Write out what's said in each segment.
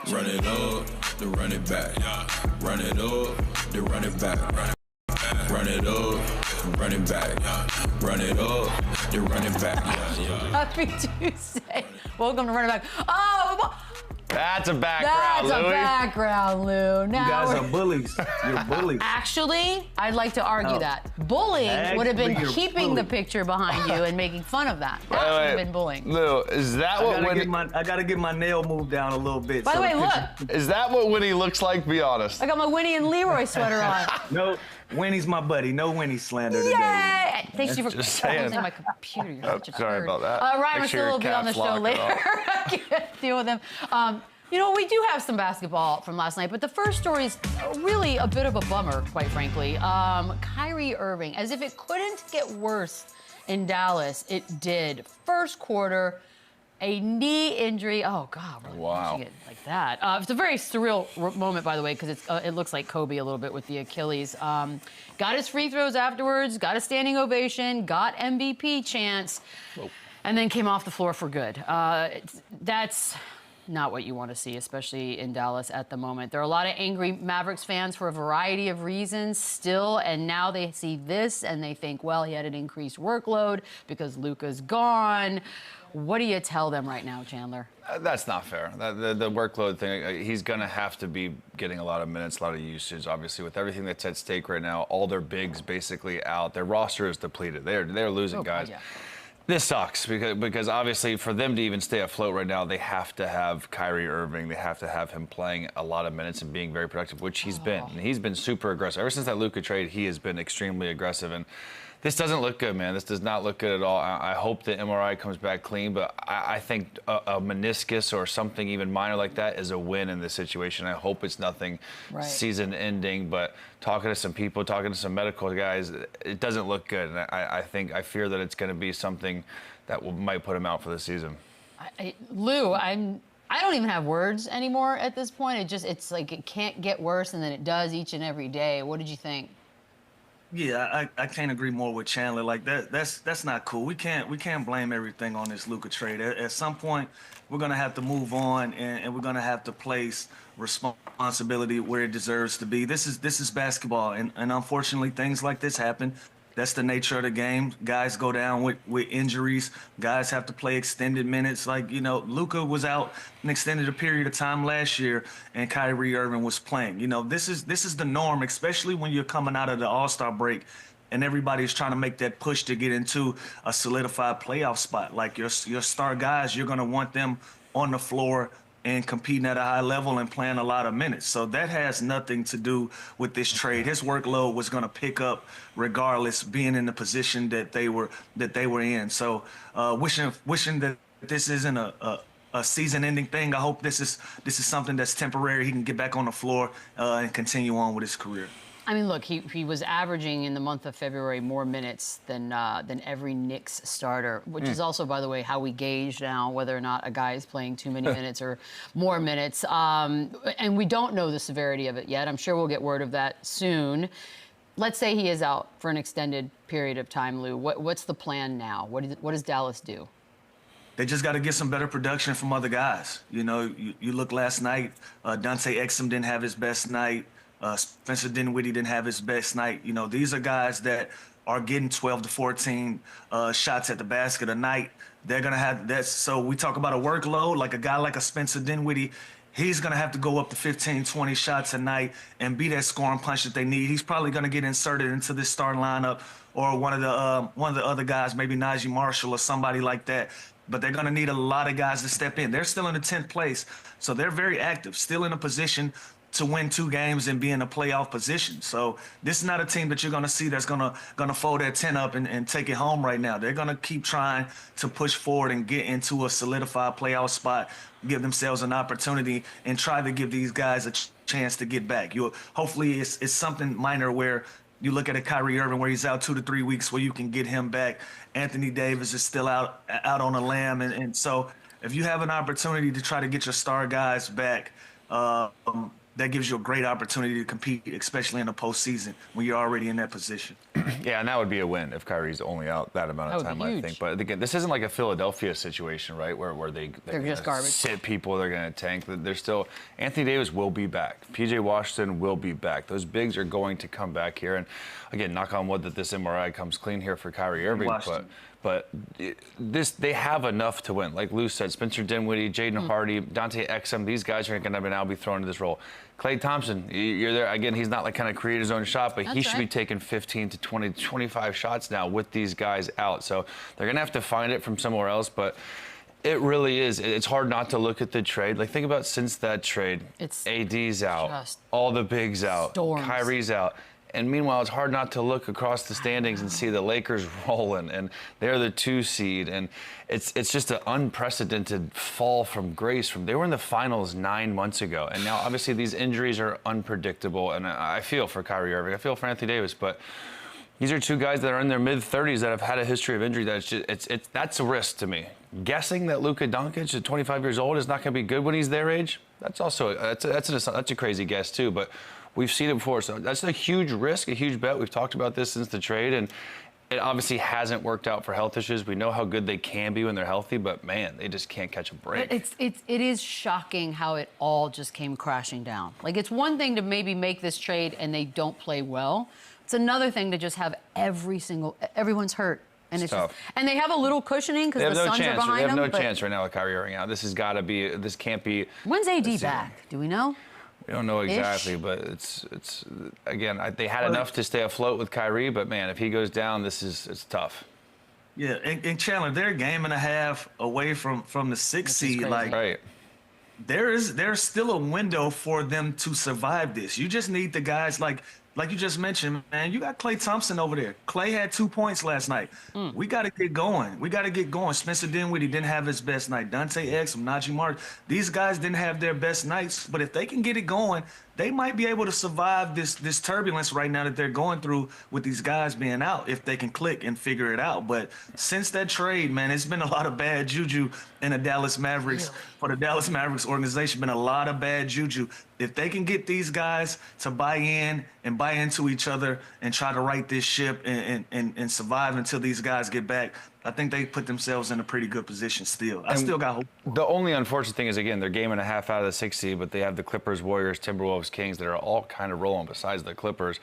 Run it up, then run it back. Run it up, then run it back. Run it up, run it back. Run it up, then run it back. Happy Tuesday. Welcome to Run It Back. Oh, that's a background, that's Louie. a background, Lou. Now you guys are bullies. You're bullies. Actually, I'd like to argue that. Bullying would have been keeping the picture behind you and making fun of that. That would have been bullying. Lou, is that what Winnie... I gotta get my nail moved down a little bit. By the way, look. Is that what Winnie looks like? Be honest. I got my Winnie and Leroy sweater on. No, Winnie's my buddy. No Winnie slander today. Yay! Thanks you for just saying. my computer. You're such a sorry turd. about that. Ryan Make sure Russillo will be on the show later. I can't deal with him. You know, we do have some basketball from last night, but the first story is really a bit of a bummer, quite frankly. Kyrie Irving, as if it couldn't get worse in Dallas, it did. First quarter, a knee injury. Oh, God, really wow. It like that. It's a very surreal moment, by the way, because it looks like Kobe a little bit with the Achilles. Got his free throws afterwards, got a standing ovation, got MVP chance, and then came off the floor for good. That's not what you want to see, especially in Dallas at the moment. There are a lot of angry Mavericks fans for a variety of reasons still, and now they see this and they think, well, he had an increased workload because Luka's gone. What do you tell them right now, Chandler? That's not fair. The workload thing, he's going to have to be getting a lot of minutes, a lot of usage, obviously, with everything that's at stake right now. All their bigs basically out. Their roster is depleted. They're losing guys. Yeah. This sucks because obviously for them to even stay afloat right now, they have to have Kyrie Irving. They have to have him playing a lot of minutes and being very productive, which he's been. And he's been super aggressive. Ever since that LUKA trade, he has been extremely aggressive. And this doesn't look good, man. This does not look good at all. I hope the MRI comes back clean, but I think a meniscus or something even minor like that is a win in this situation. I hope it's nothing season-ending, but talking to some people, talking to some medical guys, it doesn't look good. And I fear that it's going to be something that might put him out for the season. Lou, I don't even have words anymore at this point. It's like it can't get worse, and then it does each and every day. What did you think? Yeah, I can't agree more with Chandler. Like that's not cool. We can't blame everything on this LUKA trade. At some point, we're gonna have to move on, and we're gonna have to place responsibility where it deserves to be. This is basketball, and unfortunately, things like this happen. That's the nature of the game. Guys go down with injuries. Guys have to play extended minutes. Like, you know, Luka was out an extended period of time last year, and Kyrie Irving was playing. You know, this is the norm, especially when you're coming out of the All-Star break and everybody's trying to make that push to get into a solidified playoff spot. Like your star guys, you're going to want them on the floor and competing at a high level and playing a lot of minutes. So that has nothing to do with this trade. His workload was going to pick up regardless, being in the position that they were in. So wishing that this isn't a season-ending thing. I hope this is something that's temporary. He can get back on the floor and continue on with his career. I mean, look, he was averaging in the month of February more minutes than every Knicks starter, which is also, by the way, how we gauge now whether or not a guy is playing too many minutes or more minutes. And we don't know the severity of it yet. I'm sure we'll get word of that soon. Let's say he is out for an extended period of time, Lou. What's the plan now? What does Dallas do? They just got to get some better production from other guys. You know, you look last night, Dante Exum didn't have his best night. Spencer Dinwiddie didn't have his best night. You know, these are guys that are getting 12 to 14 shots at the basket a night. They're going to have that. So we talk about a workload, like a guy like a Spencer Dinwiddie, he's going to have to go up to 15, 20 shots a night and be that scoring punch that they need. He's probably going to get inserted into this starting lineup or one of the other guys, maybe Najee Marshall or somebody like that. But they're going to need a lot of guys to step in. They're still in the 10th place, so they're very active, still in a position to win 2 games and be in a playoff position. So this is not a team that you're going to see that's going to fold that 10 up and take it home right now. They're going to keep trying to push forward and get into a solidified playoff spot, give themselves an opportunity, and try to give these guys a chance to get back. Hopefully it's something minor where you look at a Kyrie Irving where he's out 2 to 3 weeks where you can get him back. Anthony Davis is still out on a limb. And so if you have an opportunity to try to get your star guys back, that gives you a great opportunity to compete, especially in the postseason when you're already in that position. Yeah, and that would be a win if Kyrie's only out that amount of time, I think. But again, this isn't like a Philadelphia situation, right, where they're just garbage. Sit people, they're going to tank. They're still. Anthony Davis will be back. PJ Washington will be back. Those bigs are going to come back here. And again, knock on wood that this MRI comes clean here for Kyrie Irving. But they have enough to win. Like Lou said, Spencer Dinwiddie, Jaden Hardy, Dante Exum, these guys are going to now be thrown into this role. Klay Thompson, you're there. Again, he's not like kind of create his own shot, but he should be taking 15 to 20, 25 shots now with these guys out. So they're going to have to find it from somewhere else. But it really is. It's hard not to look at the trade. Like, think about since that trade, AD's out, all the bigs out, Kyrie's out. And meanwhile, it's hard not to look across the standings and see the Lakers rolling, and they're the 2 seed. And it's just an unprecedented fall from grace. They were in the finals 9 months ago, and now obviously these injuries are unpredictable. And I feel for Kyrie Irving, I feel for Anthony Davis, but these are 2 guys that are in their mid-30s that have had a history of injury. That's a risk to me. Guessing that Luka Doncic at 25 years old is not going to be good when he's their age, that's a crazy guess too. But we've seen it before, so that's a huge risk, a huge bet. We've talked about this since the trade, and it obviously hasn't worked out for health issues. We know how good they can be when they're healthy, but man, they just can't catch a break. It is shocking how it all just came crashing down. Like, it's one thing to maybe make this trade and they don't play well. It's another thing to just have everyone's hurt. And it's tough. And they have a little cushioning because the Suns are behind them. They have no chance right now with Kyrie Irving out. This can't be. When's AD back? Do we know? We don't know exactly, but it's again, they had enough to stay afloat with Kyrie, but man, if he goes down, it's tough. Yeah, and Chandler, they're a game and a half away from the 6th seed. Like, right. There's still a window for them to survive this. You just need the guys like you just mentioned, man. You got Klay Thompson over there. Klay had 2 points last night. We got to get going. Spencer Dinwiddie didn't have his best night. Dante Exum, Najee Martin. These guys didn't have their best nights, but if they can get it going, they might be able to survive this turbulence right now that they're going through with these guys being out, if they can click and figure it out. But since that trade, man, it's been a lot of bad juju in the Dallas Mavericks. For the Dallas Mavericks organization, been a lot of bad juju. If they can get these guys to buy in and buy into each other and try to right this ship and survive until these guys get back, I think they put themselves in a pretty good position still. I still got hope. The only unfortunate thing is, again, they're game and a half out of the 6th seed, but they have the Clippers, Warriors, Timberwolves, Kings that are all kind of rolling besides the Clippers.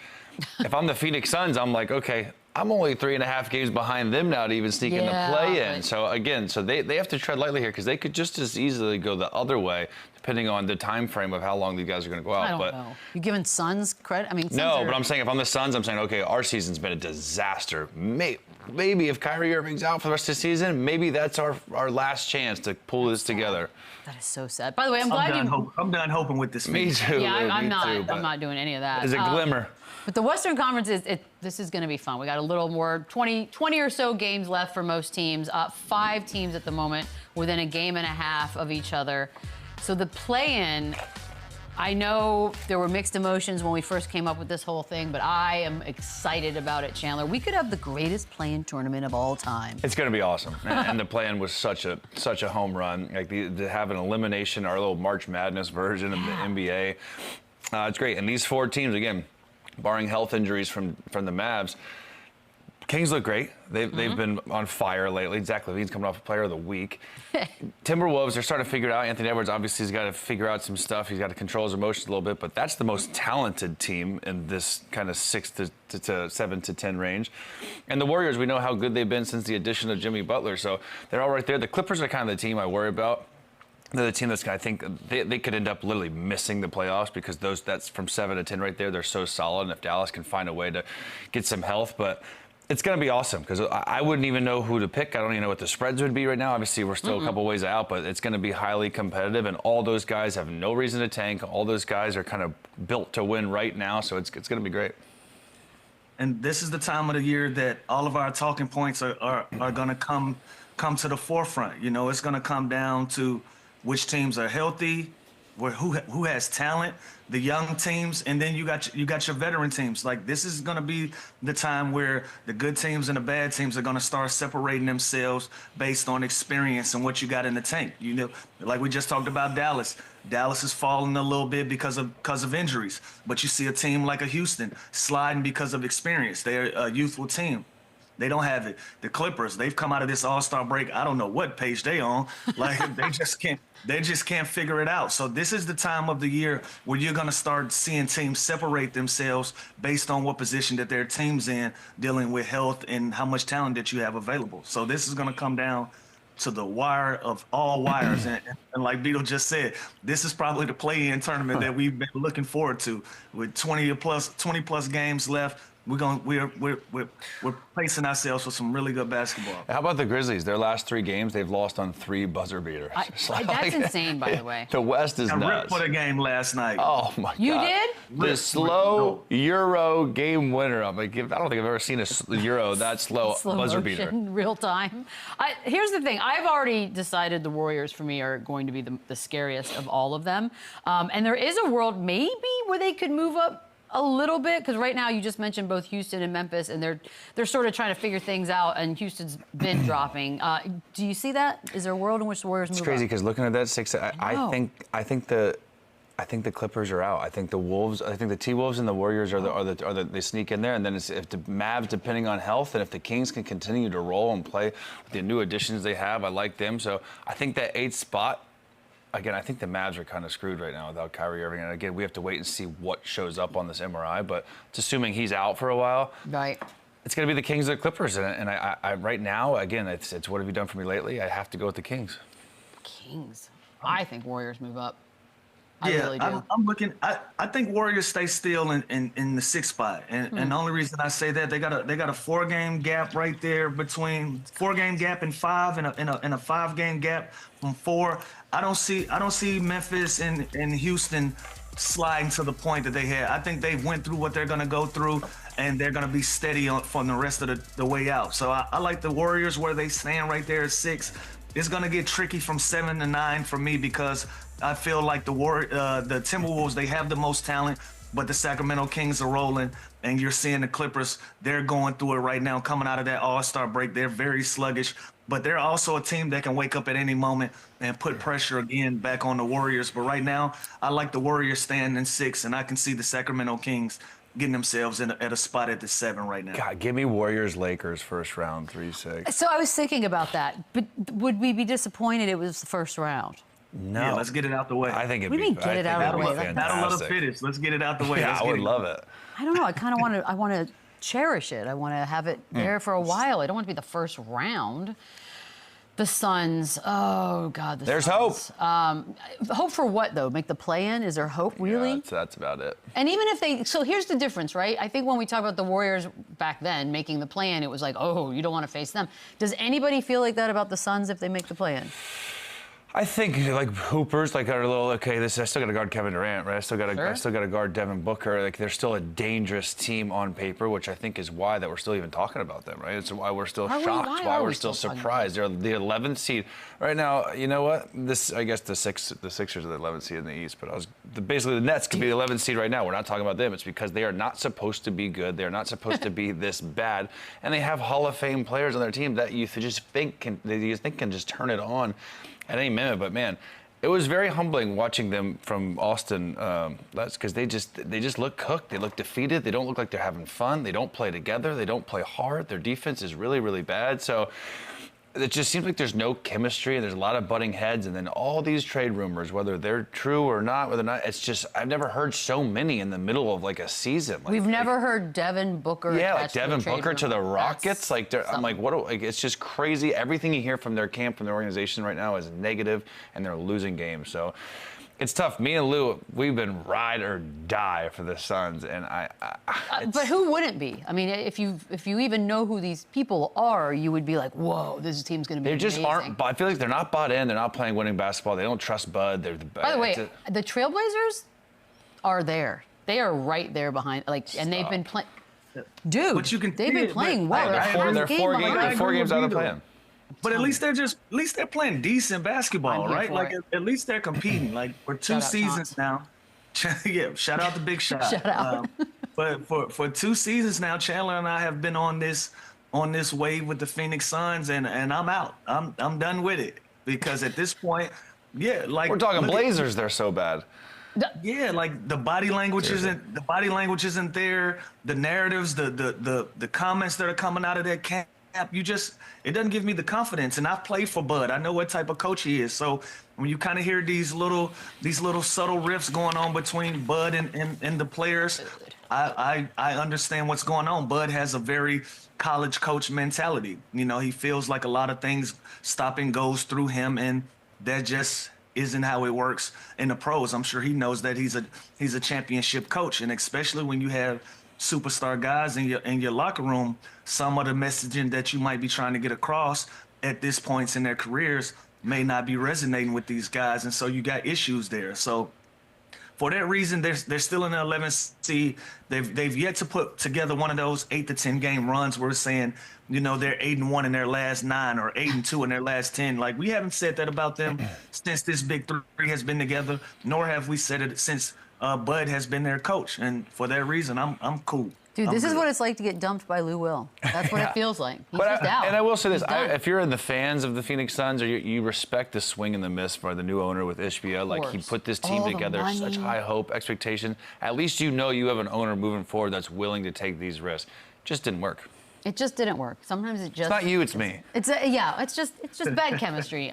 If I'm the Phoenix Suns, I'm like, okay, I'm only 3.5 games behind them now to even sneak in the play-in. So, again, they have to tread lightly here because they could just as easily go the other way, depending on the time frame of how long these guys are going to go out. I don't know. You giving Suns credit? I mean, no, but I'm saying if I'm the Suns, I'm saying, okay, our season's been a disaster. Maybe if Kyrie Irving's out for the rest of the season, maybe that's our last chance to pull this together. That is so sad. By the way, I'm glad I'm done hoping with this. Me too. Yeah, I'm not doing any of that. There's a glimmer. But the Western Conference this is going to be fun. We got a little more 20 or so games left for most teams. 5 teams at the moment within a game and a half of each other. So the play-in, I know there were mixed emotions when we first came up with this whole thing, but I am excited about it, Chandler. We could have the greatest play-in tournament of all time. It's going to be awesome. And the play-in was such a home run. Like to have an elimination, our little March Madness version of the NBA. It's great. And these 4 teams, again, barring health injuries from the Mavs, Kings look great. They've been on fire lately. Zach LaVine's coming off Player of the Week. Timberwolves, they're starting to figure it out. Anthony Edwards obviously has got to figure out some stuff. He's got to control his emotions a little bit, but that's the most talented team in this kind of 6 to 7 to 10 range. And the Warriors, we know how good they've been since the addition of Jimmy Butler, so they're all right there. The Clippers are kind of the team I worry about. They're the team that's, I think, they could end up literally missing the playoffs because that's from 7 to 10 right there. They're so solid, and if Dallas can find a way to get some health, but it's going to be awesome because I wouldn't even know who to pick. I don't even know what the spreads would be right now. Obviously, we're still a couple ways out, but it's going to be highly competitive, and all those guys have no reason to tank. All those guys are kind of built to win right now, so it's going to be great. And this is the time of the year that all of our talking points are going to come to the forefront. You know, it's going to come down to which teams are healthy, who has talent, the young teams, and then you got your veteran teams. Like, this is going to be the time where the good teams and the bad teams are going to start separating themselves based on experience and what you got in the tank. You know, like we just talked about Dallas. Dallas is falling a little bit because of injuries, but you see a team like a Houston sliding because of experience. They're a youthful team. They don't have it. The Clippers, they've come out of this All-Star break. I don't know what page they on. Like, they just can't figure it out. So this is the time of the year where you're going to start seeing teams separate themselves based on what position that their team's in, dealing with health and how much talent that you have available. So this is going to come down to the wire of all wires. And like Beadle just said, this is probably the play-in tournament that we've been looking forward to, with 20 plus games left. We're placing ourselves for some really good basketball. How about the Grizzlies? Their last 3 games, they've lost on 3 buzzer beaters. That's insane, by the way. The West is nuts. I ripped for the game last night. Oh my God! You did? The slow Euro game winner. I'm like, I don't think I've ever seen a Euro that slow buzzer beater. Real time. Here's the thing. I've already decided the Warriors for me are going to be the scariest of all of them. And there is a world maybe where they could move up a little bit, because right now you just mentioned both Houston and Memphis, and they're sort of trying to figure things out, and Houston's been dropping. Do you see that? Is there a world in which the Warriors move up? It's crazy because looking at that 6, I think the Clippers are out. I think the Wolves, I think the T-Wolves and the Warriors they sneak in there, and then if the Mavs, depending on health, and if the Kings can continue to roll and play with the new additions they have, I like them. So I think that 8th spot. Again, I think the Mavs are kind of screwed right now without Kyrie Irving. And again, we have to wait and see what shows up on this MRI. But it's assuming he's out for a while. Right. It's going to be the Kings or the Clippers. And I right now, again, it's what have you done for me lately? I have to go with the Kings. Kings. I think Warriors move up. I Yeah, really do. I'm looking. I think Warriors stay still in the 6th spot, and the only reason I say that, they got a 4-game gap right there between 4-game gap and 5, and a 5-game gap from 4. I don't see Memphis and Houston sliding to the point that they had. I think they went through what they're going to go through, and they're going to be steady from the rest of the way out. So I like the Warriors where they stand right there at 6. It's going to get tricky from 7 to 9 for me, because I feel like the Timberwolves, they have the most talent, but the Sacramento Kings are rolling, and you're seeing the Clippers, they're going through it right now, coming out of that All-Star break. They're very sluggish, but they're also a team that can wake up at any moment and put pressure again back on the Warriors. But right now, I like the Warriors staying in 6, and I can see the Sacramento Kings getting themselves at a spot at the 7 right now. God, give me Warriors-Lakers first round 3-6. So I was thinking about that, but would we be disappointed it was the first round? No. Yeah, let's get it out the way. I think it'd What do you mean, get it out of the way? Battle of the fittest. Let's get it out the way. Yeah, I would love it. I don't know. I kind of want to cherish it. I want to have it there for a while. I don't want it to be the first round. The Suns. Oh God. There's Suns. Hope. Hope for what though? Make the play-in? Is there hope really? Yeah, that's about it. And even if they, so here's the difference, right? I think when we talk about the Warriors back then making the play-in, it was like, oh, you don't want to face them. Does anybody feel like that about the Suns if they make the play-in? I think like hoopers like are a little okay. I still got to guard Kevin Durant, right? I still got to guard Devin Booker. Like they're still a dangerous team on paper, which I think is why that we're still even talking about them, right? It's why we're still shocked, why we're still surprised. They're the 11th seed right now. You know what? I guess the Sixers are the 11th seed in the East, but basically the Nets could be the 11th seed right now. We're not talking about them. It's because they are not supposed to be good. They're not supposed to be this bad, and they have Hall of Fame players on their team that you just think can just turn it on at any minute. But man, it was very humbling watching them from Austin. That's because they just look cooked. They look defeated. They don't look like they're having fun. They don't play together. They don't play hard. Their defense is really, really bad. So it just seems like there's no chemistry, and there's a lot of butting heads, and then all these trade rumors, whether they're true or not, it's just, I've never heard so many in the middle of like a season. We've never heard Devin Booker. Yeah, like Devin Booker to the Rockets. I'm like, it's just crazy. Everything you hear from their camp, from their organization right now is negative, and they're losing games. So it's tough. Me and Lou, we've been ride or die for the Suns, and but who wouldn't be? I mean, if you even know who these people are, you would be like, whoa, this team's going to be amazing. They just aren't. I feel like they're not bought in. They're not playing winning basketball. They don't trust Bud. By the way, the Trailblazers are there. They are right there behind. And they've been playing. Dude, but you can they've been playing well. They're 4 games out of the plan. But at least they're playing decent basketball, right? Like at least they're competing. Like for 2 seasons now. Yeah, shout out to Big Shot. Shout out. But for 2 seasons now, Chandler and I have been on this wave with the Phoenix Suns, and I'm out. I'm done with it because at this point, yeah, like we're talking Blazers. They're so bad. Yeah, like the body language isn't there. The narratives, the comments that are coming out of that camp, it doesn't give me the confidence. And I've played for Bud. I know what type of coach he is. So when you kind of hear these little subtle riffs going on between Bud and the players, I understand what's going on. Bud has a very college coach mentality. You know, he feels like a lot of things stop and goes through him, and that just isn't how it works in the pros. I'm sure he knows that he's a championship coach, and especially when you have superstar guys in your locker room, some of the messaging that you might be trying to get across at this points in their careers may not be resonating with these guys, and so you got issues there. So for that reason, they're still in the 11th seed. They've yet to put together one of those 8 to 10 game runs where we're saying, you know, they're 8-1 in their last 9 or 8-2 in their last 10. Like, we haven't said that about them since this big three has been together, nor have we said it since Bud has been their coach. And for that reason, I'm cool. Dude, this is what it's like to get dumped by Lou Will. That's what it feels like. He's just out. And I will say this, if you're in the fans of the Phoenix Suns, or you respect the swing and the miss for the new owner with Ishbia, like he put this team together, such high hope, expectation, at least you know you have an owner moving forward that's willing to take these risks. Just didn't work. It just didn't work. Sometimes it just... It's not you, it's me. It's just bad chemistry.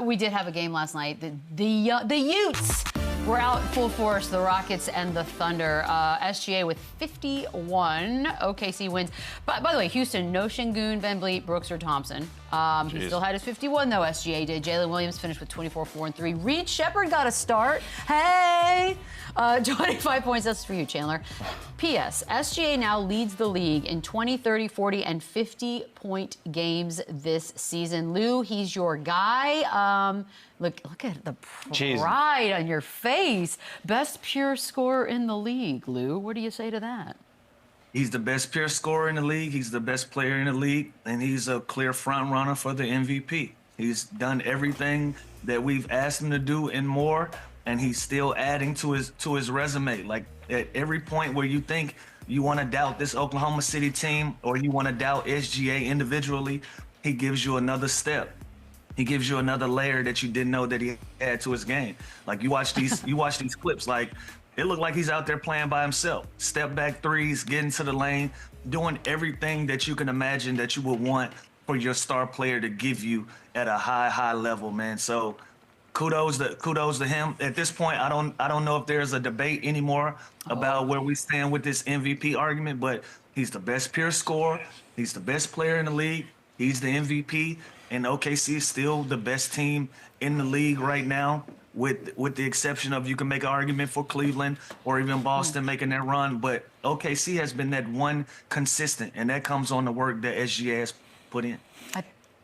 We did have a game last night. The Utes were out full force, the Rockets and the Thunder. SGA with 51. OKC wins. By the way, Houston, no Şengün, VanVleet, Brooks, or Thompson. He still had his 51, though, SGA did. Jalen Williams finished with 24, 4, and 3. Reed Shepherd got a start. Hey! 25 points. That's for you, Chandler. P.S. SGA now leads the league in 20, 30, 40, and 50-point games this season. Lou, he's your guy. Look at the pride on your face. Best pure scorer in the league, Lou. What do you say to that? He's the best pure scorer in the league. He's the best player in the league, and he's a clear front runner for the MVP. He's done everything that we've asked him to do and more, and he's still adding to his resume. Like, at every point where you think you want to doubt this Oklahoma City team or you want to doubt SGA individually, he gives you another step. He gives you another layer that you didn't know that he had to his game. Like, you watch these clips, like, it looked like he's out there playing by himself. Step back threes, getting to the lane, doing everything that you can imagine that you would want for your star player to give you at a high level, man. So kudos to him. At this point, I don't know if there's a debate anymore about where we stand with this MVP argument, but he's the best pure scorer. He's the best player in the league. He's the MVP, and OKC is still the best team in the league right now, with the exception of, you can make an argument for Cleveland or even Boston making that run, but OKC has been that one consistent, and that comes on the work that SGA has put in.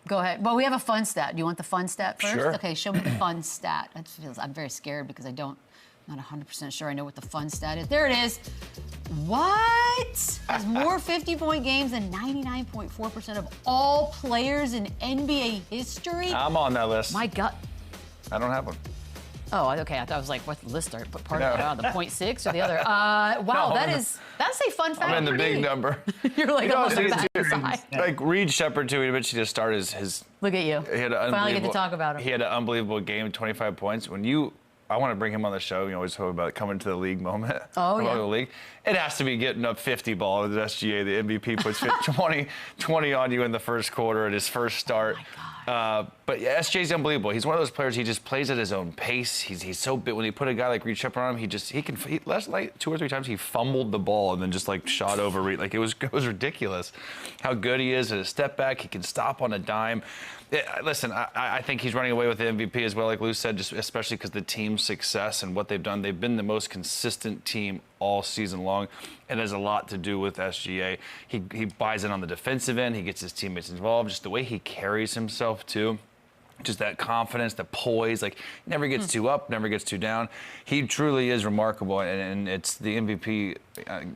Go ahead. Well, we have a fun stat. Do you want the fun stat first? Sure. Okay, show me the fun stat. I'm very scared because I'm not 100% sure I know what the fun stat is. There it is. What? Has more 50-point games than 99.4% of all players in NBA history? I'm on that list. My God. I don't have one. Oh, okay. I thought I was like, what's the list? But part of it, the 0.6 or the other. Wow, that's a fun fact. I'm in the big number. You're like, on the back side. Like Reed Shepherd too. He eventually just started his. Look at you. He had an Finally get to talk about him. He had an unbelievable game, 25 points. I want to bring him on the show. You always talk about coming to the league moment. Oh, yeah. The league. It has to be getting up 50 ball with SGA. The MVP puts 20 on you in the first quarter at his first start. Oh, my God. But yeah, SJ's unbelievable. He's one of those players. He just plays at his own pace. He's so big. When you put a guy like Reed Shepherd on him, last night 2 or 3 times he fumbled the ball and then just like shot over Reed. Like it was ridiculous how good he is at a step back. He can stop on a dime. Listen, I think he's running away with the MVP as well, like Lou said, just especially because the team's success and what they've done. They've been the most consistent team all season long. It has a lot to do with SGA. He buys in on the defensive end. He gets his teammates involved. Just the way he carries himself, too. Just that confidence, the poise, like never gets too up, never gets too down. He truly is remarkable, and it's the MVP,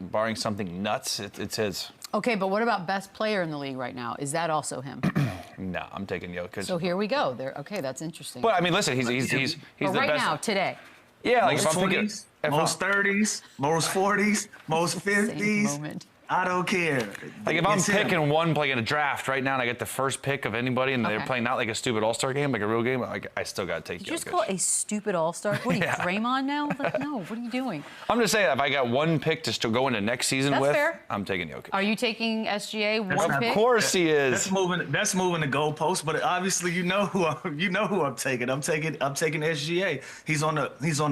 barring something nuts, it's his. Okay, but what about best player in the league right now? Is that also him? No, I'm taking Jokic. So here we go. There. Okay, that's interesting. But I mean, listen, he's the right best. now, today. Yeah, like Most if I'm thinking, 20s, most 30s, most 40s, most Same 50s. moment. I don't care. like if I'm It's him. picking one, like in a draft right now, and I get the first pick of anybody, and they're Okay. playing not like a stupid All-Star game, like a real game, like I still got to take Did Jokic. you just call it a stupid all-star? What are you, Draymond now? Like, no, what are you doing? I'm just saying, if I got one pick to still go into next season That's with, fair. I'm taking Jokic. Are you taking SGA one not- pick? Of course he That's is. moving. That's moving the goalpost. But obviously, you know who I'm taking. I'm taking SGA. He's on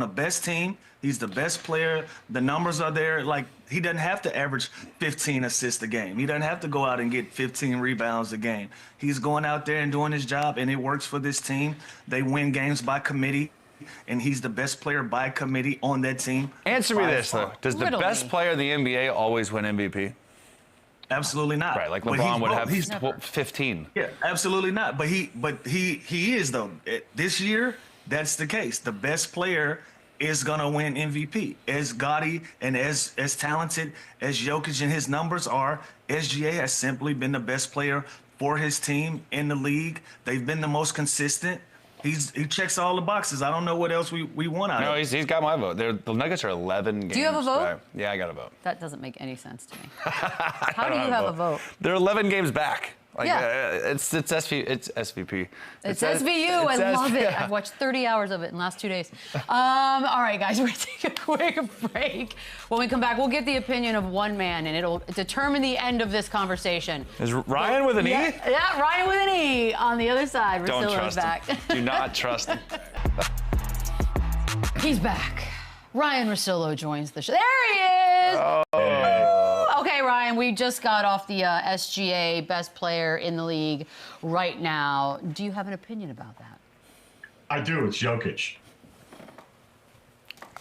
the best team. He's the best player. The numbers are there. Like, he doesn't have to average 15 assists a game. He doesn't have to go out and get 15 rebounds a game. He's going out there and doing his job, and it works for this team. They win games by committee, and he's the best player by committee on that team. Answer me By this, far. though. Does the Riddle best me. player in the NBA always win MVP? Absolutely not. Right, like But LeBron he's would both. have He's 15. Yeah, absolutely not. But he is though. This year, that's the case. The best player is gonna win MVP. As gaudy and as talented as Jokic and his numbers are, SGA has simply been the best player for his team in the league. They've been the most consistent. He checks all the boxes. I don't know what else we want out No, of him. he's got my vote. The Nuggets are 11 games. you have a vote? back. Yeah, I got a vote. That doesn't make any sense to me. How do you have a vote? They're 11 games back. Like, Yeah. it's SVP. It's SVU. I love it. I've watched 30 hours of it in the last 2 days. All right, guys, we're going to take a quick break. When we come back, we'll get the opinion of one man, and it'll determine the end of this conversation. Is Ryan with an E? Yeah, Ryan with an E on the other side. Don't Russillo's trust back. him. Do not trust him. He's back. Ryan Russillo joins the show. There he is! Okay, Ryan, we just got off the SGA best player in the league right now. Do you have an opinion about that? I do. It's Jokic.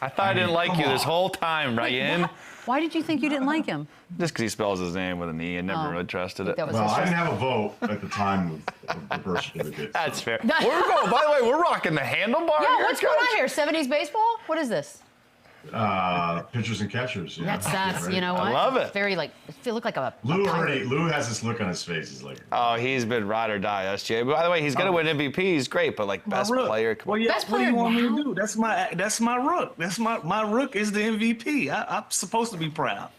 I thought I didn't like you this whole time, Ryan. Why did you think you didn't like him? Just because he spells his name with an E and never Oh. really trusted it. That was Well, his I didn't first- have a vote at the time of the birth certificate. That's fair. We're going, by the way, we're rocking the handlebar. Yo, here, what's going Coach. on here? 70s baseball? What is this? Pitchers and catchers. Yeah. That's Right. you know what? I love it. Very like, it look like a Lou pirate. Lou has this look on his face. He's like, Oh, he's been ride or die, SGA. But by the way, he's going to win MVP. He's great, but like best Rook. player. Come on. Well, yeah, Best what do you player want me now? to do? That's my rook. That's my rook is the MVP. I'm supposed to be proud.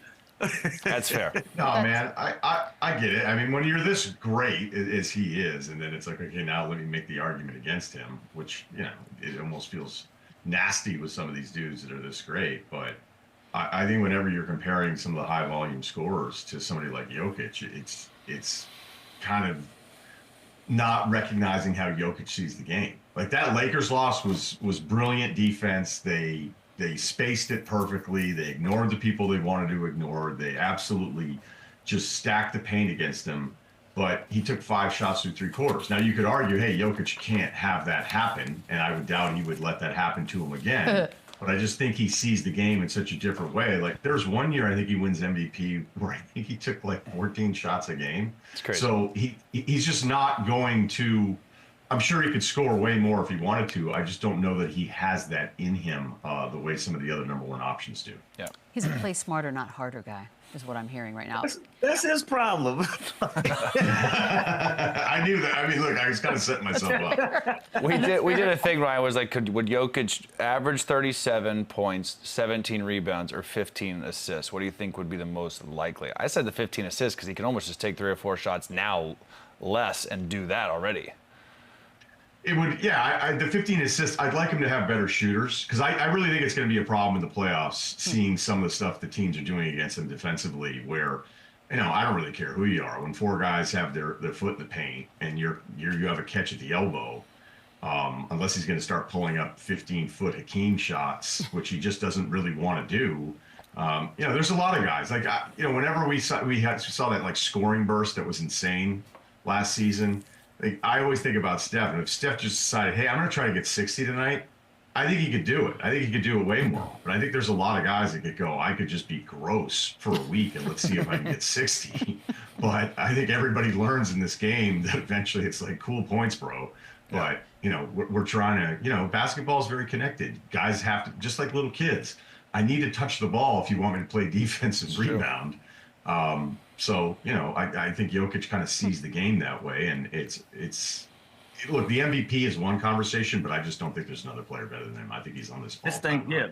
That's fair. no, man, I get it. I mean, when you're this great as he is, and then it's like, okay, now let me make the argument against him, which, you know, it almost feels nasty with some of these dudes that are this great. But I think whenever you're comparing some of the high volume scorers to somebody like Jokic, it's kind of not recognizing how Jokic sees the game. Like, that Lakers loss was brilliant defense. They spaced it perfectly. They ignored the people they wanted to ignore. They absolutely just stacked the paint against him. But he took 5 shots through 3 quarters. Now, you could argue, hey, Jokic can't have that happen, and I would doubt he would let that happen to him again. But I just think he sees the game in such a different way. Like, there's one year I think he wins MVP where I think he took like 14 shots a game. It's crazy. So he's just not going to. I'm sure he could score way more if he wanted to. I just don't know that he has that in him the way some of the other #1 options do. Yeah. He's a play smarter, not harder guy, is what I'm hearing right now. That's his problem. I knew that. I mean, look, I was kind of setting myself up. We did a thing, Ryan, was like, would Jokic average 37 points, 17 rebounds, or 15 assists? What do you think would be the most likely? I said the 15 assists because he can almost just take 3 or 4 shots now less and do that already. It would, yeah. The 15 assists, I'd like him to have better shooters because I really think it's going to be a problem in the playoffs, seeing some of the stuff the teams are doing against him defensively where, you know, I don't really care who you are. When 4 guys have their foot in the paint and you have a catch at the elbow, unless he's going to start pulling up 15-foot Hakeem shots, which he just doesn't really want to do. You know, there's a lot of guys like, you know, whenever we saw that like scoring burst that was insane last season. Like, I always think about Steph, and if Steph just decided, hey, I'm going to try to get 60 tonight, I think he could do it. I think he could do it way more. But I think there's a lot of guys that could go, I could just be gross for a week, and let's see if I can get 60. But I think everybody learns in this game that eventually it's like, cool points, bro. But, you know, we're trying to, you know, basketball is very connected. Guys have to, just like little kids, I need to touch the ball if you want me to play defense and rebound. So, I think Jokic kind of sees the game that way, and look, the MVP is one conversation, but I just don't think there's another player better than him. I think he's on this thing, yeah.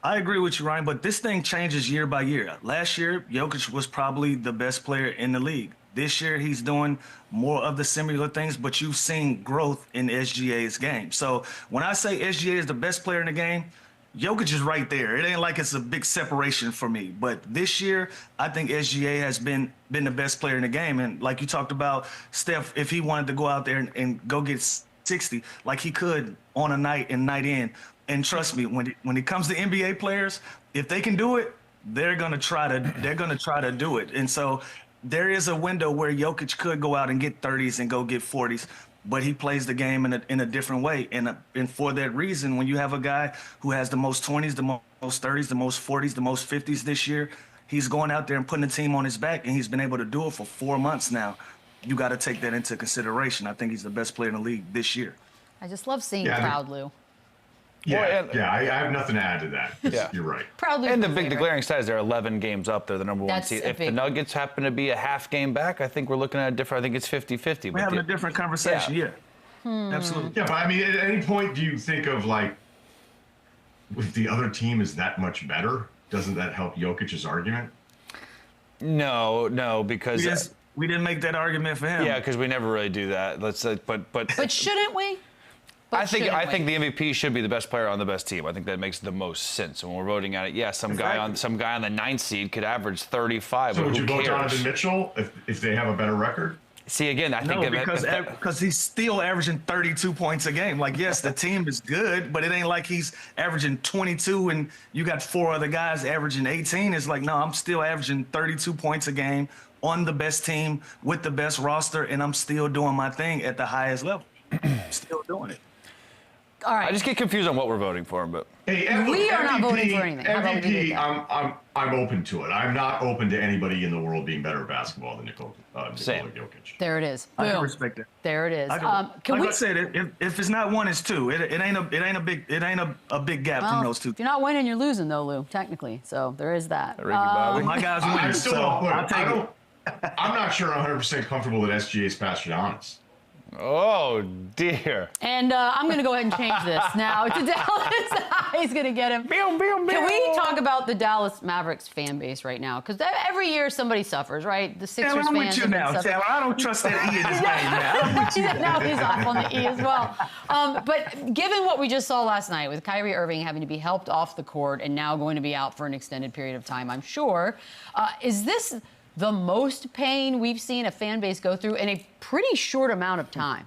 I agree with you, Ryan, but this thing changes year by year. Last year, Jokic was probably the best player in the league. This year, he's doing more of the similar things, but you've seen growth in SGA's game. So when I say SGA is the best player in the game, Jokic is right there. It ain't like it's a big separation for me. But this year, I think SGA has been the best player in the game. And like you talked about, Steph, if he wanted to go out there and go get 60, like he could on a night and night in. And trust me, when it comes to NBA players, if they can do it, they're gonna try to do it. And so there is a window where Jokic could go out and get 30s and go get 40s. But he plays the game in a different way. And for that reason, when you have a guy who has the most 20s, the most 30s, the most 40s, the most 50s this year, he's going out there and putting the team on his back, and he's been able to do it for 4 months now. You got to take that into consideration. I think he's the best player in the league this year. I just love seeing Proud Lou. Yeah, I have nothing to add to that. Yeah. You're right. Proud Lou. And the glaring stat is they're 11 games up. They're the number one seed. If the Nuggets happen to be a half game back, I think we're looking at a different. I think it's 50-50. We're having a different conversation. Yeah. Absolutely. Yeah, but I mean, at any point, do you think of like, if the other team is that much better, doesn't that help Jokic's argument? No, because we didn't make that argument for him. Yeah, because we never really do that. Let's say, but shouldn't we? I think the MVP should be the best player on the best team. I think that makes the most sense. When we're voting on it, yeah, some guy on the 9th seed could average 35. So but would you who vote cares? Donovan Mitchell if they have a better record? See, again, I think because he's still averaging 32 points a game. Like, yes, the team is good, but it ain't like he's averaging 22 and you got 4 other guys averaging 18. It's like, no, I'm still averaging 32 points a game on the best team with the best roster, and I'm still doing my thing at the highest level. Still doing it. All right. I just get confused on what we're voting for, but we are not voting for anything. MVP, I'm open to it. I'm not open to anybody in the world being better at basketball than Nikola Jokic. There it is. I can respect it. There it is. Can I said, if it's not one, it's two. It ain't a big gap from those two. If you're not winning, you're losing, though, Lou. Technically, so there is that. My guys winning. I'm not sure 100% comfortable that SGA is past Giannis. Oh, dear. And I'm going to go ahead and change this now to Dallas. He's going to get him. Can we talk about the Dallas Mavericks fan base right now? Because every year somebody suffers, right? The Sixers I'm fans with you now, Taylor. I don't trust that E in his name now. Now he's off on the E as well. But given what we just saw last night with Kyrie Irving having to be helped off the court and now going to be out for an extended period of time, I'm sure, is this the most pain we've seen a fan base go through in a pretty short amount of time?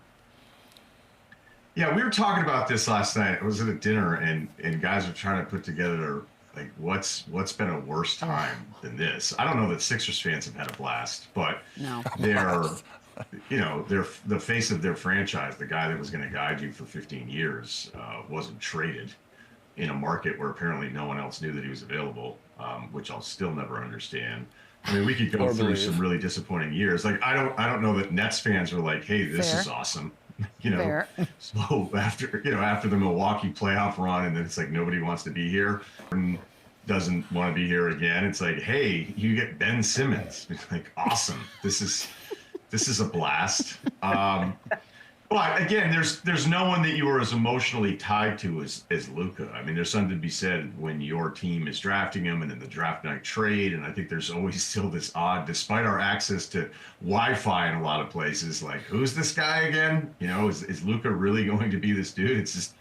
Yeah, we were talking about this last night. I was at a dinner, and guys were trying to put together, like, what's been a worse time than this? I don't know that Sixers fans have had a blast, but they're the face of their franchise, the guy that was going to guide you for 15 years, wasn't traded in a market where apparently no one else knew that he was available, which I'll still never understand. I mean, we could go through some really disappointing years. Like, I don't know that Nets fans are like, hey, this is awesome. So after the Milwaukee playoff run, and then it's like nobody wants to be here and doesn't want to be here again. It's like, hey, you get Ben Simmons. It's like, awesome. This is a blast. But again, there's no one that you are as emotionally tied to as LUKA. I mean, there's something to be said when your team is drafting him and then the draft night trade. And I think there's always still this odd, despite our access to Wi-Fi in a lot of places, like, who's this guy again? Is LUKA really going to be this dude? It's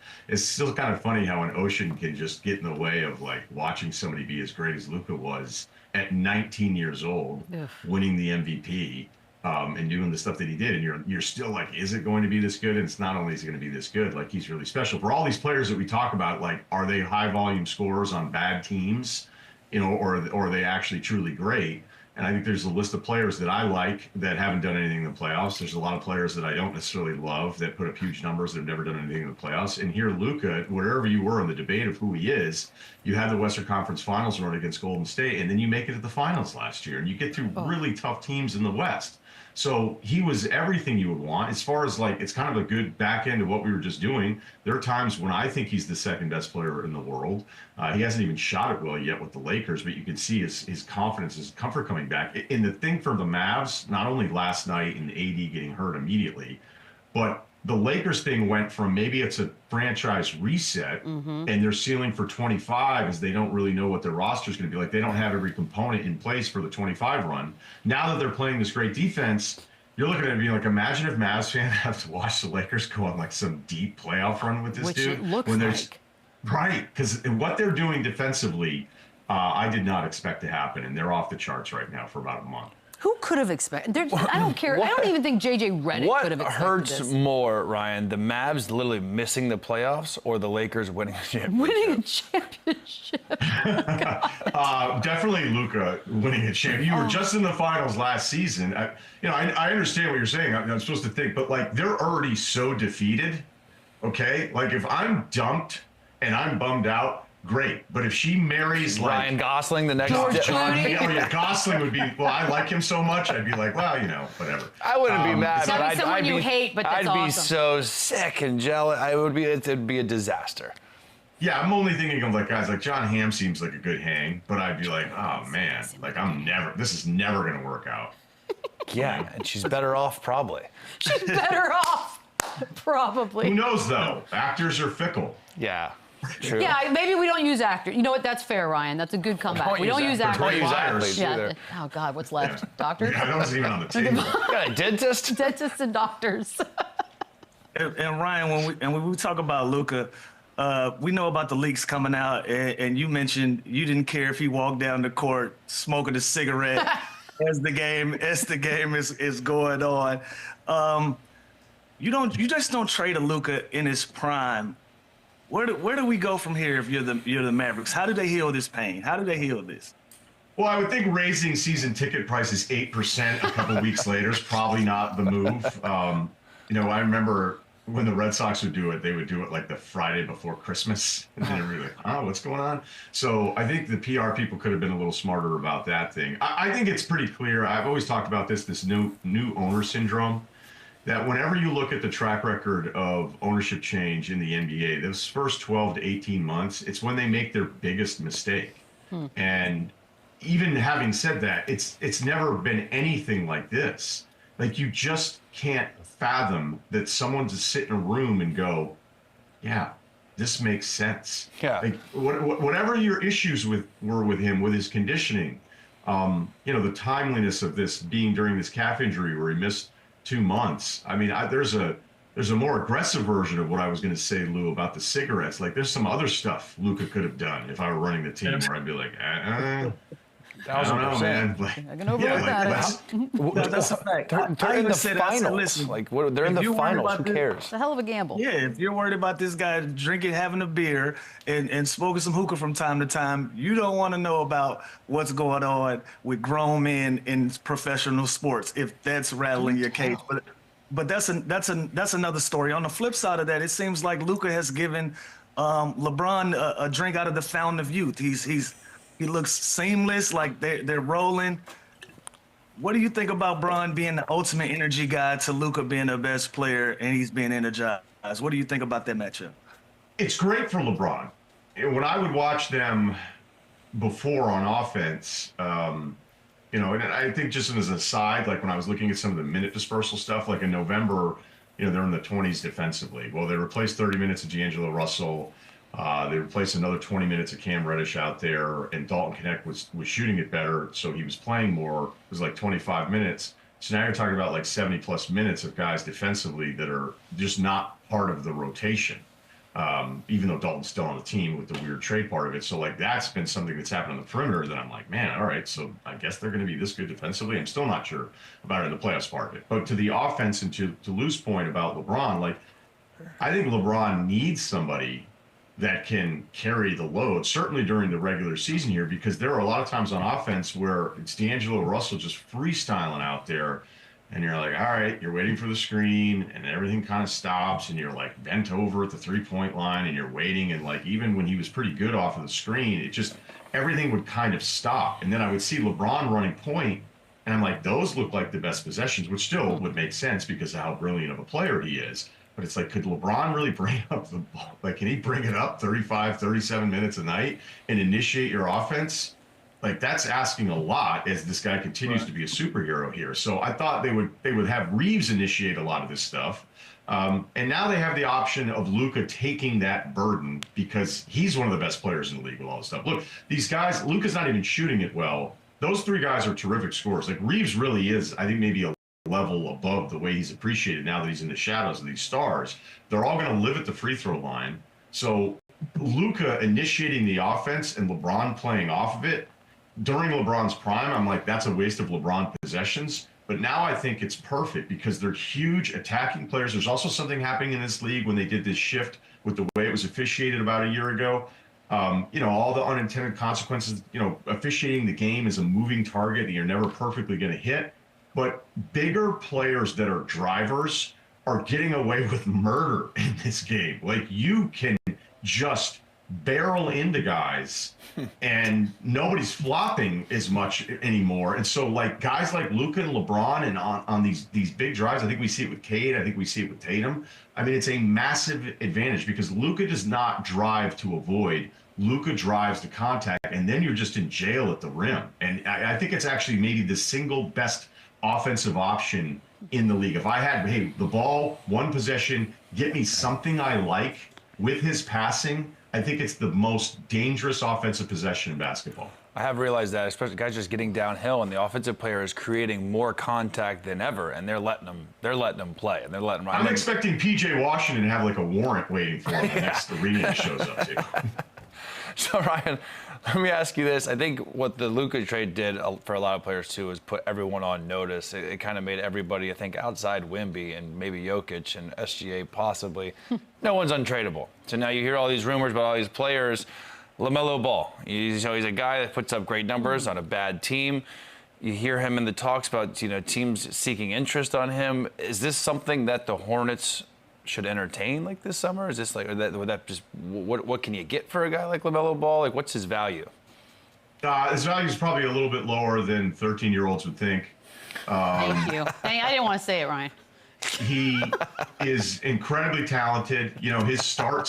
still kind of funny how an ocean can just get in the way of like watching somebody be as great as LUKA was at 19 years old, winning the MVP. And doing the stuff that he did, and you're still like, is it going to be this good? And it's not only is it going to be this good, like, he's really special. For all these players that we talk about, like, are they high volume scorers on bad teams, or are they actually truly great? And I think there's a list of players that I like that haven't done anything in the playoffs. There's a lot of players that I don't necessarily love that put up huge numbers that have never done anything in the playoffs. And here, LUKA, wherever you were in the debate of who he is, you had the Western Conference Finals run against Golden State, and then you make it to the finals last year, and you get through really tough teams in the West. So he was everything you would want. As far as like, it's kind of a good back end of what we were just doing. There are times when I think he's the second best player in the world. He hasn't even shot it well yet with the Lakers, but you can see his confidence, his comfort coming back. And the thing for the Mavs, not only last night and AD getting hurt immediately, but the Lakers thing went from maybe it's a franchise reset and they're ceiling for 25 as they don't really know what their roster is going to be like. They don't have every component in place for the 25 run. Now that they're playing this great defense, you're looking at it being like, imagine if Mavs fans have to watch the Lakers go on like some deep playoff run with this Which dude. it looks when like. Right, because what they're doing defensively, I did not expect to happen, and they're off the charts right now for about a month. Who could have expected? I don't care. I don't even think JJ Redick could have expected What hurts this. more, Ryan? The Mavs literally missing the playoffs, or the Lakers winning a championship? Winning a championship. Definitely LUKA winning a championship. You were just in the finals last season. I understand what you're saying. I'm supposed to think, but like they're already so defeated. Okay, like if I'm dumped and I'm bummed out, great. But if she marries like Ryan Gosling the next George day. Clooney. yeah, Gosling would be. Well, I like him so much. I'd be like, well, whatever. I wouldn't be mad, Tell but me someone I'd you be, hate, but that's I'd be awesome. so sick and jealous. It'd be a disaster. Yeah, I'm only thinking of like guys like John Hamm seems like a good hang, but I'd be like, oh man, like this is never gonna work out. Yeah, and she's better off probably. She's better off. Probably. Who knows though? Actors are fickle. Yeah, true. Yeah, maybe we don't use actors. You know what? That's fair, Ryan. That's a good comeback. We don't use actors. Don't use Liars. athletes Yeah. either. Oh God, what's left? Doctors? Yeah, that wasn't even on the table. Got a dentist? Dentists and doctors. And Ryan, when we talk about LUKA, we know about the leaks coming out, and you mentioned you didn't care if he walked down the court smoking a cigarette as the game is going on. You just don't trade a LUKA in his prime. Where do we go from here if you're the Mavericks? How do they heal this pain? How do they heal this? Well, I would think raising season ticket prices 8% a couple weeks later is probably not the move. I remember when the Red Sox would do it, they would do it like the Friday before Christmas. And then everybody like, oh, what's going on? So I think the PR people could have been a little smarter about that thing. I think it's pretty clear. I've always talked about this new owner syndrome, that whenever you look at the track record of ownership change in the NBA, those first 12 to 18 months, it's when they make their biggest mistake. And even having said that, it's never been anything like this. Like you just can't fathom that someone to sit in a room and go, yeah, this makes sense. Yeah. Like whatever your issues were with him, with his conditioning, the timeliness of this being during this calf injury where he missed 2 months. I mean, there's a more aggressive version of what I was going to say, Lou, about the cigarettes. Like there's some other stuff LUKA could have done if I were running the team where I'd be like, I don't know, man. Like, I can overlook that. That's a fact. They're in the finals. They're in the finals. Who cares? It's a hell of a gamble. Yeah, if you're worried about this guy drinking, having a beer, and smoking some hookah from time to time, you don't want to know about what's going on with grown men in professional sports if that's rattling your cage. But that's another story. On the flip side of that, it seems like LUKA has given LeBron a drink out of the fountain of youth. He looks seamless, like they're rolling. What do you think about Bron being the ultimate energy guy to LUKA being the best player and he's being energized? What do you think about that matchup? It's great for LeBron. When I would watch them before on offense, and I think just as an aside, like when I was looking at some of the minute dispersal stuff, like in November, they're in the 20s defensively. Well, they replaced 30 minutes of D'Angelo Russell. They replaced another 20 minutes of Cam Reddish out there, and Dalton Knecht was shooting it better, so he was playing more. It was like 25 minutes. So now you're talking about like 70-plus minutes of guys defensively that are just not part of the rotation, even though Dalton's still on the team with the weird trade part of it. So like that's been something that's happened on the perimeter that I'm like, man, all right, so I guess they're going to be this good defensively. I'm still not sure about it in the playoffs part of it. But to the offense and to Lou's point about LeBron, like I think LeBron needs somebody that can carry the load, certainly during the regular season here, because there are a lot of times on offense where it's D'Angelo Russell just freestyling out there, and you're like, all right, you're waiting for the screen, and everything kind of stops, and you're like bent over at the three-point line, and you're waiting, and like even when he was pretty good off of the screen, it just, everything would kind of stop. And then I would see LeBron running point, And I'm like, those look like the best possessions, which still would make sense because of how brilliant of a player he is. But it's like, could LeBron really bring up the ball? Like, can he bring it up 35, 37 minutes a night and initiate your offense? Like, that's asking a lot as this guy continues to be a superhero here. So I thought they would have Reeves initiate a lot of this stuff. And now they have the option of LUKA taking that burden because he's one of the best players in the league with all this stuff. Look, these guys, LUKA's not even shooting it well. Those three guys are terrific scorers. Like, Reeves really is, I think, maybe a level above the way he's appreciated now that he's in the shadows of these stars. They're all going to live at the free throw line. So LUKA initiating the offense and LeBron playing off of it, during LeBron's prime, I'm like, that's a waste of LeBron possessions. But now I think it's perfect because they're huge attacking players. There's also something happening in this league when they did this shift with the way it was officiated about a year ago. You know, all the unintended consequences, you know, officiating the game is a moving target that you're never perfectly going to hit. But bigger players that are drivers are getting away with murder in this game. Like, you can just barrel into guys and nobody's flopping as much anymore. And so, like, guys like LUKA and LeBron and on these big drives, I think we see it with Cade, I think we see it with Tatum. I mean, it's a massive advantage because LUKA does not drive to avoid. LUKA drives to contact, and then you're just in jail at the rim. And I think it's actually maybe the single best offensive option in the league. If I had, hey, the ball, one possession, get me something I like with his passing, I think it's the most dangerous offensive possession in basketball. I have realized that, especially guys just getting downhill, and the offensive player is creating more contact than ever, and they're letting them play, and they're letting them. I'm expecting PJ Washington to have like a warrant waiting for him the next arena he shows up to. So, Ryan, let me ask you this. I think what the LUKA trade did for a lot of players, too, is put everyone on notice. It kind of made everybody, I think, outside Wemby and maybe JOKIC and SGA possibly, no one's untradeable. So now you hear all these rumors about all these players. LaMelo Ball, he's a guy that puts up great numbers on a bad team. You hear him in the talks about, you know, teams seeking interest on him. Is this something that the Hornets should entertain like this summer? Is this like, or that, would that just, what can you get for a guy like LaMelo Ball? Like, what's his value? His value is probably a little bit lower than 13-year-olds would think. Thank you. I didn't want to say it, Ryan. He is incredibly talented. You know, his start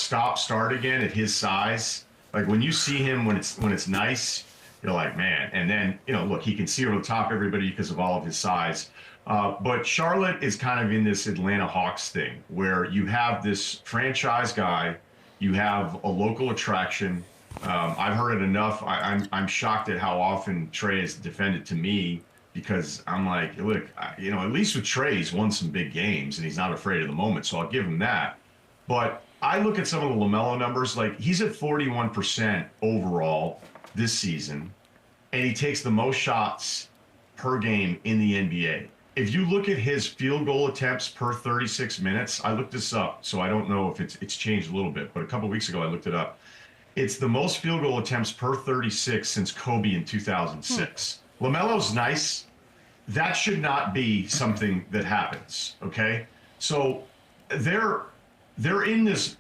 again at his size. Like, when you see him when it's nice, you're like, man. And then, you know, look, he can see over the top everybody because of all of his size. But Charlotte is kind of in this Atlanta Hawks thing where you have this franchise guy, you have a local attraction. I've heard it enough. I'm shocked at how often Trey has defended to me because I'm like, look, you know, at least with Trey, he's won some big games and he's not afraid of the moment, so I'll give him that. But I look at some of the LaMelo numbers, like he's at 41% overall this season, and he takes the most shots per game in the NBA. If you look at his field goal attempts per 36 minutes, I looked this up, so I don't know if it's changed a little bit, but a couple weeks ago I looked it up. It's the most field goal attempts per 36 since Kobe in 2006. LaMelo's nice. That should not be something that happens, okay? So they're in this,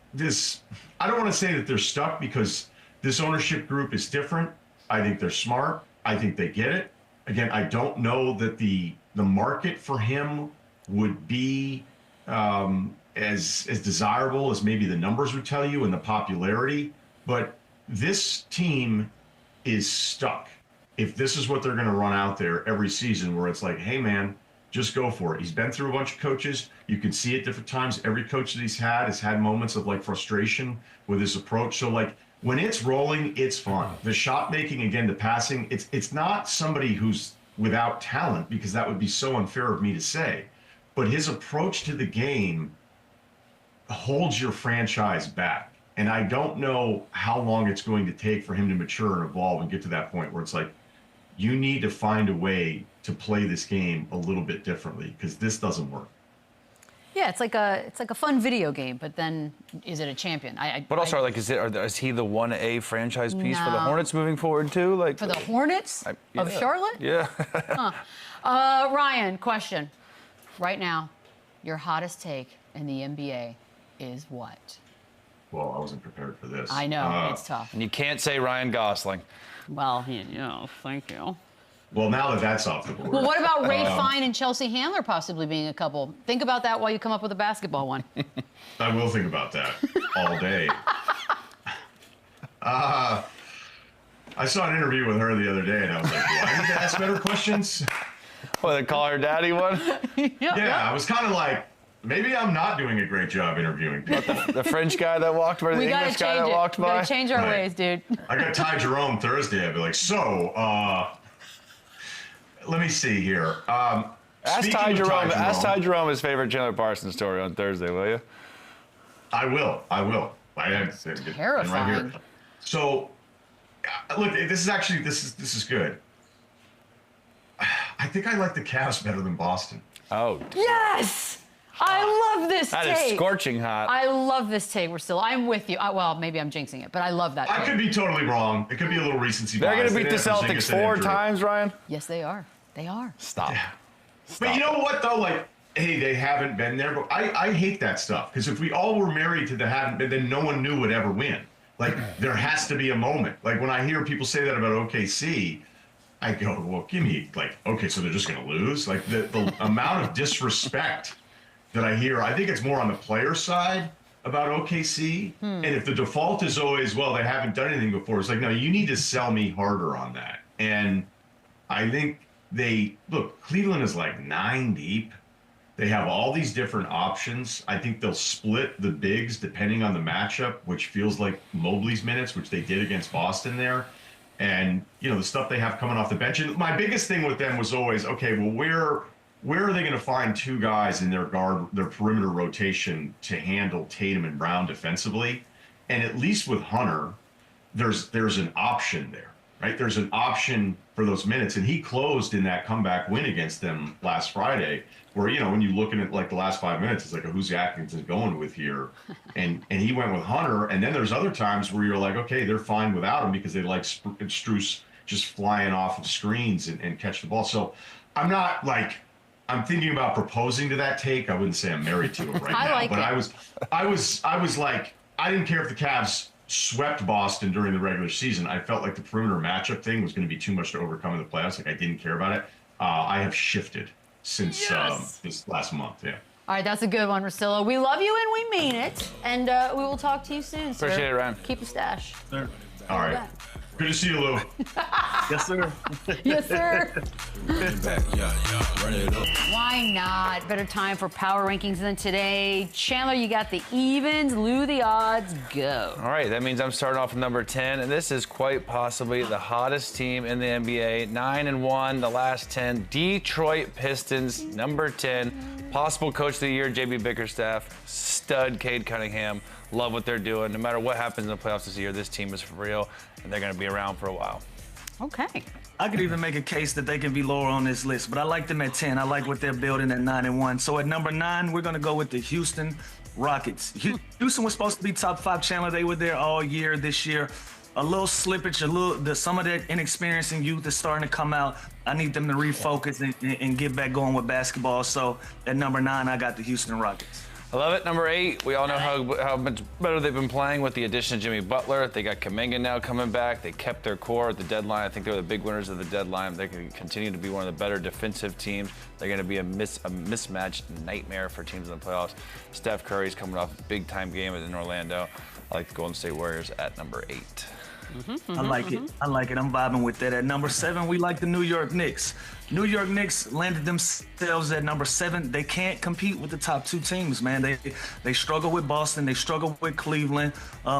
I don't want to say that they're stuck because this ownership group is different. I think they're smart. I think they get it. Again, I don't know that the market for him would be as desirable as maybe the numbers would tell you and the popularity, but this team is stuck. If this is what they're going to run out there every season where it's like, hey man, just go for it. He's been through a bunch of coaches. You can see at different times. Every coach that he's had has had moments of like frustration with his approach. So like when it's rolling, it's fun. The shot making, again, the passing, it's not somebody who's without talent because that would be so unfair of me to say. But his approach to the game holds your franchise back. And I don't know how long it's going to take for him to mature and evolve and get to that point where it's like, you need to find a way to play this game a little bit differently because this doesn't work. Yeah, it's like a fun video game, but then is it a champion? But also, like, is he the 1A franchise piece for the Hornets moving forward too? Like for the Hornets of Charlotte? Yeah. Ryan, question. Right now, your hottest take in the NBA is what? Well, I wasn't prepared for this. I know, it's tough. And you can't say Ryan Gosling. Well, thank you. Well, now that that's off the board. Well, what about Ray Fine and Chelsea Handler possibly being a couple? Think about that while you come up with a basketball one. I will think about that all day. I saw an interview with her the other day, and I was like, do I need to ask better questions? What, they call her daddy one? Yeah, I was kind of like, maybe I'm not doing a great job interviewing people. The French guy that walked by, the English guy that walked by? We gotta change our ways, dude. I got Ty Jerome Thursday. I'd be like, so, let me see here. Ask Ty Jerome his favorite Chandler Parsons story on Thursday, will you? I will. I have terrifying. Right here. So, look, this is good. I think I like the Cavs better than Boston. Oh. Yes! I love this take. That is scorching hot. I love this take, Russillo. I'm with you. Well, maybe I'm jinxing it, but I love that take. I could be totally wrong. It could be a little recency bias. They're going to beat the Celtics 4 times, Ryan? Yes, they are. They are. Stop. Yeah. But you know what, though? Like, hey, they haven't been there. But I hate that stuff. Because if we all were married to the haven't been, then no one knew would ever win. Like, there has to be a moment. Like, when I hear people say that about OKC, I go, well, give me, like, okay, so they're just going to lose? Like, the amount of disrespect that I hear, I think it's more on the player side about OKC. And if the default is always, well, they haven't done anything before, it's like, no, you need to sell me harder on that. And I think look, Cleveland is like 9 deep. They have all these different options. I think they'll split the bigs depending on the matchup, which feels like Mobley's minutes, which they did against Boston there. And, you know, the stuff they have coming off the bench. And my biggest thing with them was always, okay, well, where are they going to find 2 guys in their perimeter rotation to handle Tatum and Brown defensively? And at least with Hunter, there's an option there, right? There's an option for those minutes. And he closed in that comeback win against them last Friday, where, you know, when you're looking at like the last 5 minutes, it's like, who's Atkinson going with here? And he went with Hunter. And then there's other times where you're like, okay, they're fine without him because they like Strus just flying off of screens and catch the ball. So I'm not like, I'm thinking about proposing to that take. I wouldn't say I'm married to it right now, like but it. I was like, I didn't care if the Cavs swept Boston during the regular season. I felt like the perimeter matchup thing was going to be too much to overcome in the playoffs. Like, I didn't care about it. I have shifted since this last month. Yeah. All right, that's a good one, Russillo. We love you and we mean it. And we will talk to you soon, sir. Appreciate it, Ryan. Keep a stash. Sure. All right. Good to see you, Lou. Yes, sir. Yes, sir. Run it up. Why not? Better time for power rankings than today. Chandler, you got the evens. Lou, the odds. Go. All right, that means I'm starting off with number 10, and this is quite possibly the hottest team in the NBA. 9-1, the last 10. Detroit Pistons, number 10. Possible Coach of the Year, JB Bickerstaff. Stud, Cade Cunningham. Love what they're doing. No matter what happens in the playoffs this year, this team is for real, and they're going to be around for a while. Okay. I could even make a case that they can be lower on this list, but I like them at 10. I like what they're building at 9-1. So at number 9, we're going to go with the Houston Rockets. Houston was supposed to be top 5, Chandler. They were there all year this year. A little slippage, some of that inexperience in youth is starting to come out. I need them to refocus and get back going with basketball. So at number 9, I got the Houston Rockets. I love it. Number 8, we all know how much better they've been playing with the addition of Jimmy Butler. They got Kuminga now coming back. They kept their core at the deadline. I think they're the big winners of the deadline. They're going to continue to be one of the better defensive teams. They're going to be a mismatched nightmare for teams in the playoffs. Steph Curry's coming off a big-time game in Orlando. I like the Golden State Warriors at number 8. I like it. I'm vibing with that. At number 7, we like the New York Knicks. New York Knicks landed themselves at number 7. They can't compete with the top 2 teams, man. They struggle with Boston. They struggle with Cleveland.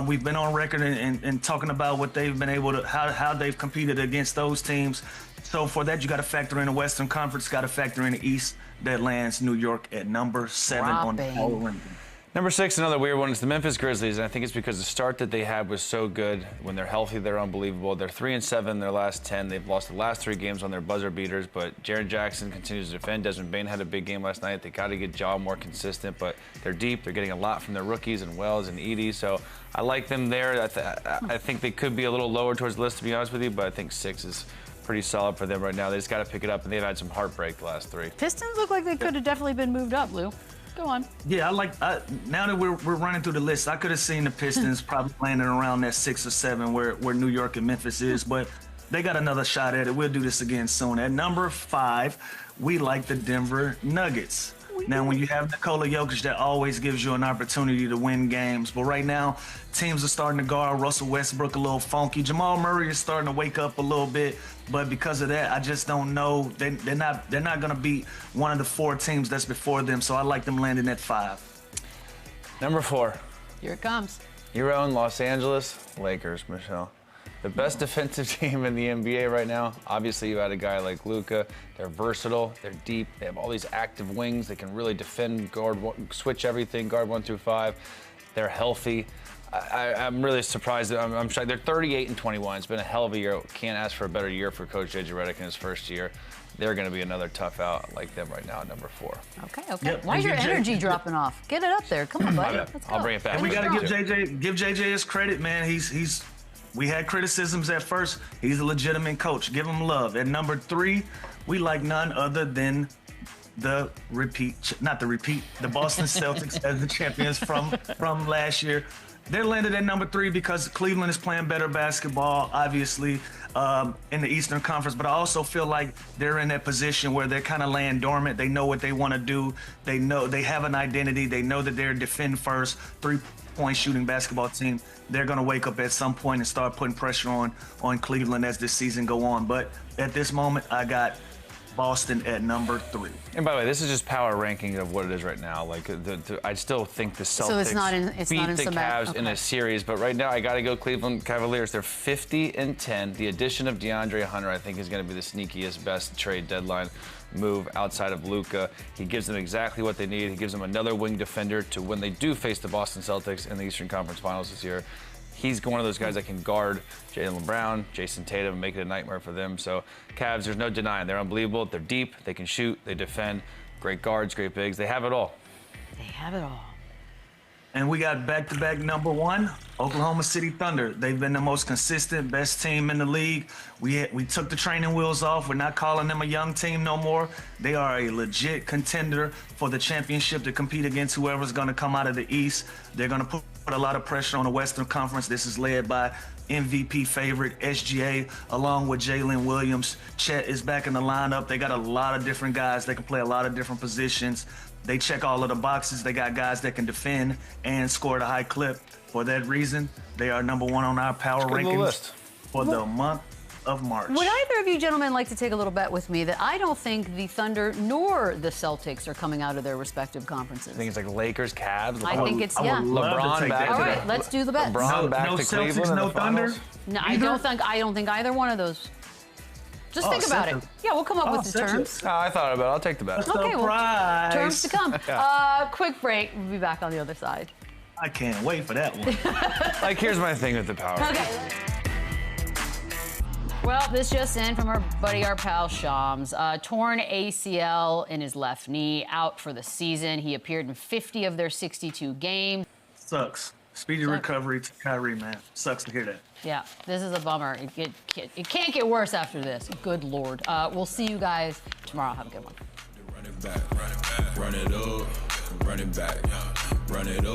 We've been on record and talking about what they've been able to, how they've competed against those teams. So for that, you got to factor in the Western Conference, got to factor in the East. That lands New York at number 7 on the power ranking. Number 6, another weird one, is the Memphis Grizzlies, and I think it's because the start that they had was so good. When they're healthy, they're unbelievable. They're 3-7 in their last 10. They've lost the last 3 games on their buzzer beaters, but Jaren Jackson continues to defend. Desmond Bane had a big game last night. They got to get Ja more consistent, but they're deep. They're getting a lot from their rookies and Wells and Edey, so I like them there. I think they could be a little lower towards the list, to be honest with you, but I think 6 is pretty solid for them right now. They just got to pick it up, and they've had some heartbreak the last 3. Pistons look like they could have definitely been moved up, Lou. Go on. Yeah, now that we're running through the list, I could have seen the Pistons probably landing around that 6 or 7 where New York and Memphis is, but they got another shot at it. We'll do this again soon. At number 5, we like the Denver Nuggets. Now, when you have NIKOLA Jokic, that always gives you an opportunity to win games. But right now, teams are starting to guard Russell Westbrook a little funky. Jamal Murray is starting to wake up a little bit. But because of that, I just don't know. They're not going to beat one of the 4 teams that's before them. So I like them landing at 5. Number 4. Here it comes. Your own Los Angeles Lakers, Michelle. The best defensive team in the NBA right now. Obviously, you had a guy like LUKA. They're versatile. They're deep. They have all these active wings. They can really defend, guard, switch everything, guard 1 through 5. They're healthy. I'm really surprised. I'm shocked. They're 38-21. It's been a hell of a year. Can't ask for a better year for Coach J.J. Redick in his first year. They're going to be another tough out. I like them right now at number 4. Okay. Yep. Why is your energy dropping off? Get it up there. Come on, buddy. Let's go. I'll bring it back. And we got to give JJ his credit, man. We had criticisms at first. He's a legitimate coach. Give him love. At number 3, we like none other than the Boston Celtics as the champions from last year. They're landed at number 3 because Cleveland is playing better basketball, obviously, in the Eastern Conference. But I also feel like they're in that position where they're kind of laying dormant. They know what they want to do. They know they have an identity. They know that they're a defend first, 3-point shooting basketball team. They're going to wake up at some point and start putting pressure on Cleveland as this season go on. But at this moment, I got Boston at number 3. And by the way, this is just power ranking of what it is right now. Like, I still think the Celtics beat the Cavs in a series, but right now I got to go Cleveland Cavaliers. They're 50-10. The addition of DeAndre Hunter, I think, is going to be the sneakiest, best trade deadline move outside of LUKA. He gives them exactly what they need. He gives them another wing defender to when they do face the Boston Celtics in the Eastern Conference Finals this year. He's one of those guys that can guard Jaylen Brown, Jason Tatum, and make it a nightmare for them. So Cavs, there's no denying. They're unbelievable. They're deep. They can shoot. They defend. Great guards, great bigs. They have it all. They have it all. And we got back-to-back number 1, Oklahoma City Thunder. They've been the most consistent, best team in the league. We took the training wheels off. We're not calling them a young team no more. They are a legit contender for the championship to compete against whoever's going to come out of the East. They're going to put a lot of pressure on the Western Conference. This is led by MVP favorite SGA along with Jalen Williams. Chet is back in the lineup. They got a lot of different guys that can play a lot of different positions. They check all of the boxes. They got guys that can defend and score at a high clip. For that reason, they are number 1 on our power rankings for the month of March. Would either of you gentlemen like to take a little bet with me that I don't think the Thunder nor the Celtics are coming out of their respective conferences? I think it's like Lakers, Cavs. I think it's, yeah. LeBron back. All right, let's do the bets. LeBron back to Celtics, Cleveland. no Thunder. No, I don't think either one of those. Just think about it. Yeah, we'll come up with the terms. Oh, I thought about it. I'll take the bet. Okay, well, terms to come. Yeah. Quick break. We'll be back on the other side. I can't wait for that one. Like, here's my thing with the power. Okay. Well, this just in from our buddy, our pal Shams. Torn ACL in his left knee, out for the season. He appeared in 50 of their 62 games. Sucks. Speedy recovery to Kyrie, man. Sucks to hear that. Yeah, this is a bummer. It can't get worse after this. Good Lord. We'll see you guys tomorrow. Have a good one. Run it back, run it up, run it back, run it up.